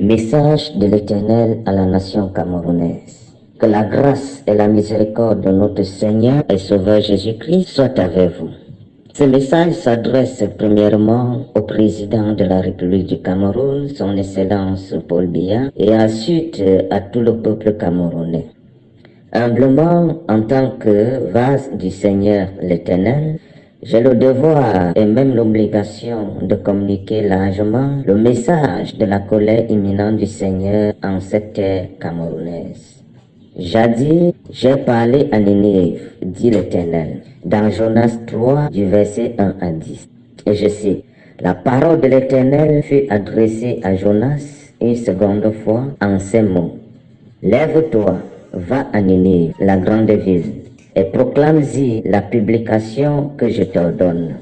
Message de l'Éternel à la nation camerounaise. Que la grâce et la miséricorde de notre Seigneur et Sauveur Jésus-Christ soient avec vous. Ce message s'adresse premièrement au président de la République du Cameroun, son Excellence Paul Biya, et ensuite à tout le peuple camerounais. Humblement, en tant que vase du Seigneur l'Éternel, j'ai le devoir et même l'obligation de communiquer largement le message de la colère imminente du Seigneur en cette terre camerounaise. Jadis, j'ai parlé à Ninive, dit l'Éternel, dans Jonas 3, du verset 1 à 10. Et je cite, la parole de l'Éternel fut adressée à Jonas une seconde fois en ces mots. Lève-toi, va à Ninive, la grande ville, et proclame-y la publication que je t'ordonne.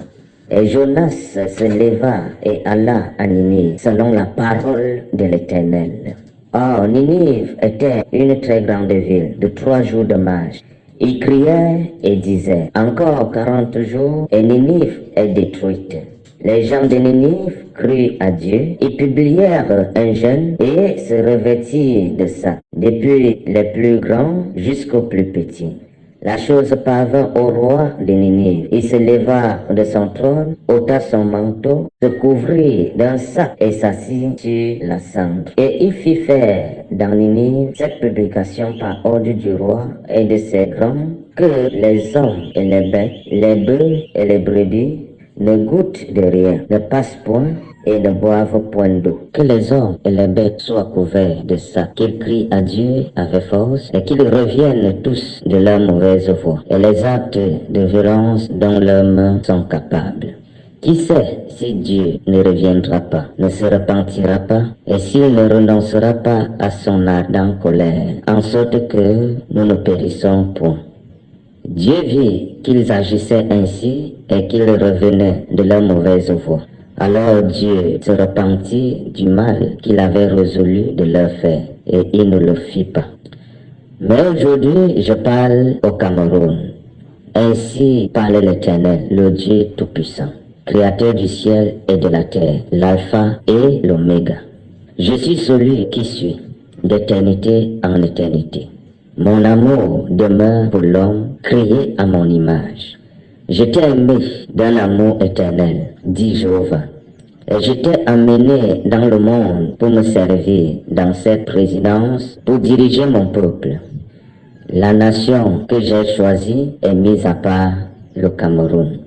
Et Jonas se leva et alla à Ninive, selon la parole de l'Éternel. Or, Ninive était une très grande ville de 3 jours de marche. Il criait et disait, encore 40 jours et Ninive est détruite. Les gens de Ninive crurent à Dieu, ils publièrent un jeûne et se revêtirent de ça, depuis les plus grands jusqu'aux plus petits. La chose parvint au roi de Ninive. Il se leva de son trône, ôta son manteau, se couvrit d'un sac et s'assit sur la cendre. Et il fit faire dans Ninive cette publication par ordre du roi et de ses grands, que les hommes et les bêtes, les bœufs et les brebis ne goûtent de rien, ne passent point et ne boivent point d'eau. Que les hommes et les bêtes soient couverts de ça, qu'ils crient à Dieu avec force et qu'ils reviennent tous de leur mauvaise voie et les actes de violence dont leurs mains sont capables. Qui sait si Dieu ne reviendra pas, ne se repentira pas et s'il ne renoncera pas à son ardente colère, en sorte que nous ne périssons point. Dieu vit qu'ils agissaient ainsi et qu'ils revenaient de leur mauvaise voie. Alors Dieu se repentit du mal qu'il avait résolu de leur faire et il ne le fit pas. Mais aujourd'hui, je parle au Cameroun. Ainsi parle l'Éternel, le Dieu Tout-Puissant, Créateur du ciel et de la terre, l'Alpha et l'Oméga. Je suis celui qui suis, d'éternité en éternité. Mon amour demeure pour l'homme créé à mon image. Je t'ai aimé d'un amour éternel, dit Jéhovah. Et je t'ai amené dans le monde pour me servir dans cette présidence, pour diriger mon peuple. La nation que j'ai choisie est mise à part le Cameroun.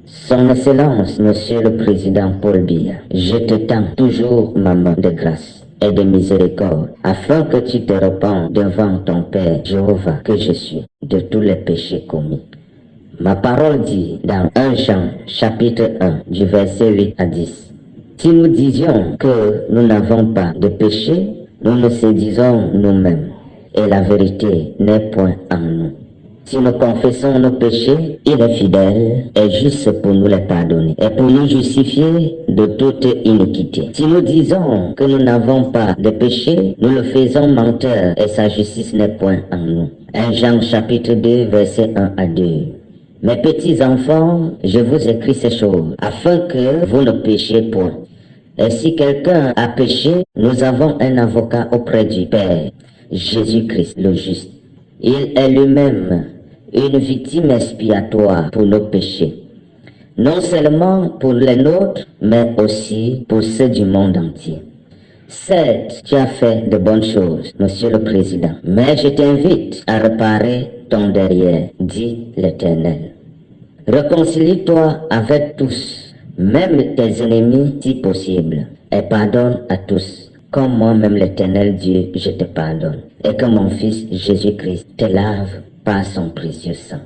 Son Excellence, Monsieur le Président Paul Biya, je te tends toujours ma main de grâce et de miséricorde, afin que tu te repens devant ton Père Jéhovah que je suis, de tous les péchés commis. Ma parole dit dans 1 Jean chapitre 1 du verset 8 à 10. Si nous disions que nous n'avons pas de péché, nous nous séduisons nous-mêmes, et la vérité n'est point en nous. Si nous confessons nos péchés, il est fidèle et juste pour nous les pardonner et pour nous justifier de toute iniquité. Si nous disons que nous n'avons pas de péché, nous le faisons menteur et sa justice n'est point en nous. 1 Jean chapitre 2 verset 1 à 2. Mes petits enfants, je vous écris ces choses afin que vous ne péchiez point. Et si quelqu'un a péché, nous avons un avocat auprès du Père, Jésus-Christ le juste. Il est lui-même une victime expiatoire pour nos péchés, non seulement pour les nôtres, mais aussi pour ceux du monde entier. Certes, tu as fait de bonnes choses, Monsieur le Président, mais je t'invite à réparer ton derrière, dit l'Éternel. Réconcilie-toi avec tous, même tes ennemis si possible, et pardonne à tous, comme moi-même l'Éternel Dieu, je te pardonne, et que mon Fils Jésus-Christ te lave par son précieux sang.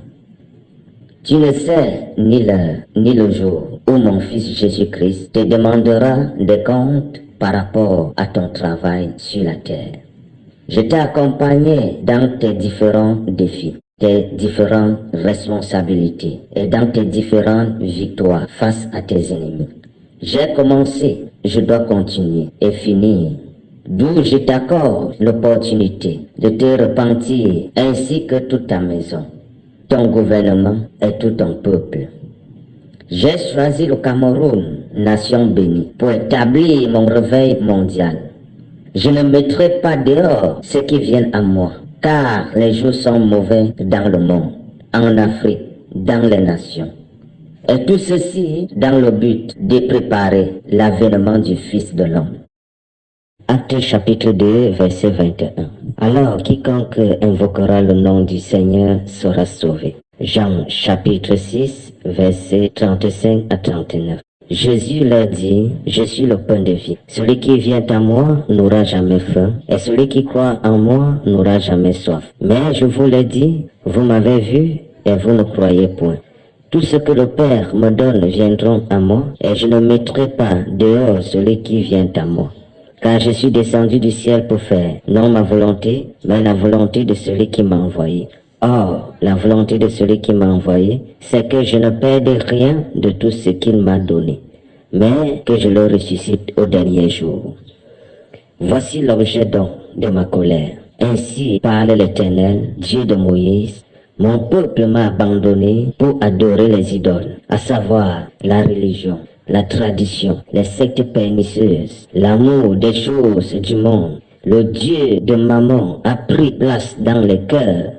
Tu ne sais ni l'heure, ni le jour où mon Fils Jésus-Christ te demandera des comptes par rapport à ton travail sur la terre. Je t'ai accompagné dans tes différents défis, tes différentes responsabilités et dans tes différentes victoires face à tes ennemis. J'ai commencé, je dois continuer et finir. D'où je t'accorde l'opportunité de te repentir ainsi que toute ta maison, ton gouvernement et tout ton peuple. J'ai choisi le Cameroun, nation bénie, pour établir mon réveil mondial. Je ne mettrai pas dehors ceux qui viennent à moi, car les jours sont mauvais dans le monde, en Afrique, dans les nations. Et tout ceci dans le but de préparer l'avènement du Fils de l'homme. Actes chapitre 2, verset 21. Alors quiconque invoquera le nom du Seigneur sera sauvé. Jean chapitre 6, verset 35 à 39. Jésus leur dit, je suis le pain de vie. Celui qui vient à moi n'aura jamais faim, et celui qui croit en moi n'aura jamais soif. Mais je vous le dis, vous m'avez vu, et vous ne croyez point. Tout ce que le Père me donne viendront à moi, et je ne mettrai pas dehors celui qui vient à moi. Car je suis descendu du ciel pour faire, non ma volonté, mais la volonté de celui qui m'a envoyé. Or, la volonté de celui qui m'a envoyé, c'est que je ne perde rien de tout ce qu'il m'a donné, mais que je le ressuscite au dernier jour. Voici l'objet donc de ma colère. Ainsi parle l'Éternel, Dieu de Moïse. Mon peuple m'a abandonné pour adorer les idoles, à savoir la religion, la tradition, les sectes pernicieuses, l'amour des choses du monde. Le Dieu de Mammon a pris place dans les cœurs.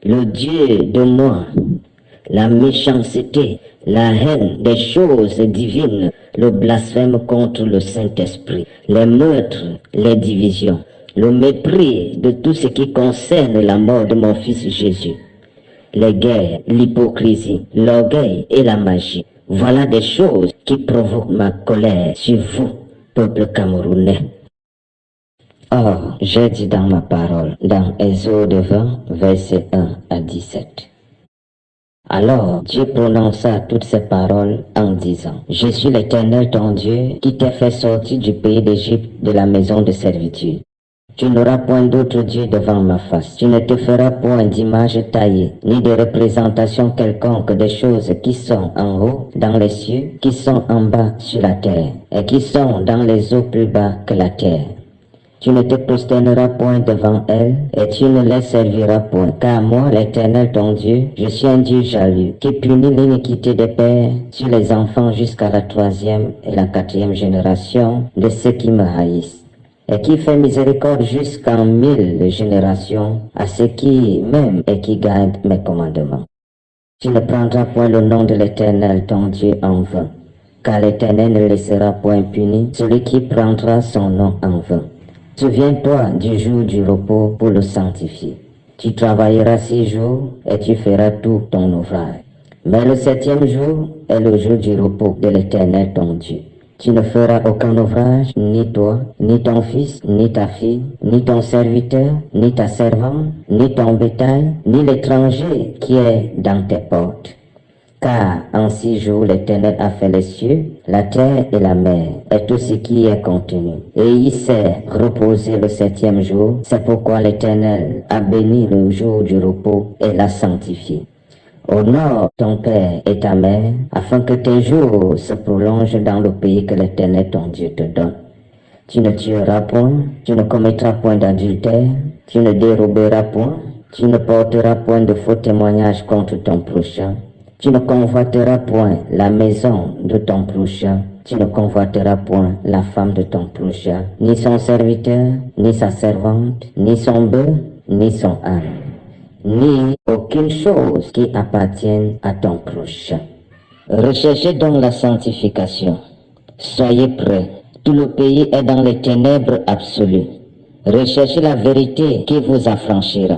Le Dieu de moi, la méchanceté, la haine des choses divines, le blasphème contre le Saint-Esprit, les meurtres, les divisions, le mépris de tout ce qui concerne la mort de mon fils Jésus, les guerres, l'hypocrisie, l'orgueil et la magie. Voilà des choses qui provoquent ma colère sur vous, peuple camerounais. Or, j'ai dit dans ma parole, dans Exode 20, versets 1 à 17. Alors Dieu prononça toutes ces paroles en disant, je suis l'Éternel ton Dieu qui t'a fait sortir du pays d'Égypte de la maison de servitude. Tu n'auras point d'autre Dieu devant ma face. Tu ne te feras point d'image taillée, ni de représentation quelconque des choses qui sont en haut dans les cieux, qui sont en bas sur la terre, et qui sont dans les eaux plus bas que la terre. Tu ne te prosterneras point devant elles, et tu ne les serviras point. Car moi, l'Éternel ton Dieu, je suis un Dieu jaloux, qui punit l'iniquité des pères sur les enfants jusqu'à la 3e et la 4e génération de ceux qui me haïssent, et qui fait miséricorde jusqu'en 1000 générations à ceux qui m'aiment et qui gardent mes commandements. Tu ne prendras point le nom de l'Éternel ton Dieu en vain, car l'Éternel ne laissera point puni celui qui prendra son nom en vain. Souviens-toi du jour du repos pour le sanctifier. Tu travailleras 6 jours et tu feras tout ton ouvrage. Mais le 7e jour est le jour du repos de l'Éternel ton Dieu. Tu ne feras aucun ouvrage, ni toi, ni ton fils, ni ta fille, ni ton serviteur, ni ta servante, ni ton bétail, ni l'étranger qui est dans tes portes. Car en 6 jours l'Éternel a fait les cieux, la terre et la mer, et tout ce qui est contenu. Et il s'est reposé le 7e jour. C'est pourquoi l'Éternel a béni le jour du repos et l'a sanctifié. Honore ton père et ta mère, afin que tes jours se prolongent dans le pays que l'Éternel ton Dieu te donne. Tu ne tueras point, tu ne commettras point d'adultère, tu ne déroberas point, tu ne porteras point de faux témoignages contre ton prochain. Tu ne convoiteras point la maison de ton prochain, tu ne convoiteras point la femme de ton prochain, ni son serviteur, ni sa servante, ni son bœuf, ni son âne, ni aucune chose qui appartienne à ton prochain. Recherchez donc la sanctification. Soyez prêts. Tout le pays est dans les ténèbres absolues. Recherchez la vérité qui vous affranchira.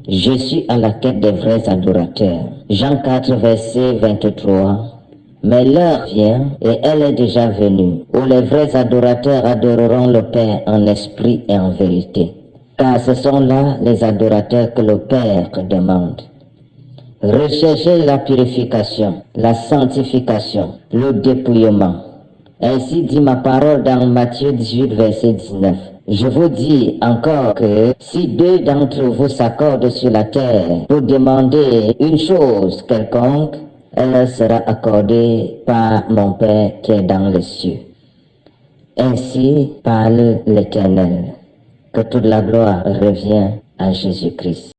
Je suis à la quête des vrais adorateurs. Jean 4, verset 23. Mais l'heure vient, et elle est déjà venue, où les vrais adorateurs adoreront le Père en esprit et en vérité. Car ce sont là les adorateurs que le Père demande. Recherchez la purification, la sanctification, le dépouillement. Ainsi dit ma parole dans Matthieu 18, verset 19. Je vous dis encore que si 2 d'entre vous s'accordent sur la terre pour demander une chose quelconque, elle leur sera accordée par mon Père qui est dans les cieux. Ainsi parle l'Éternel. Que toute la gloire revienne à Jésus-Christ.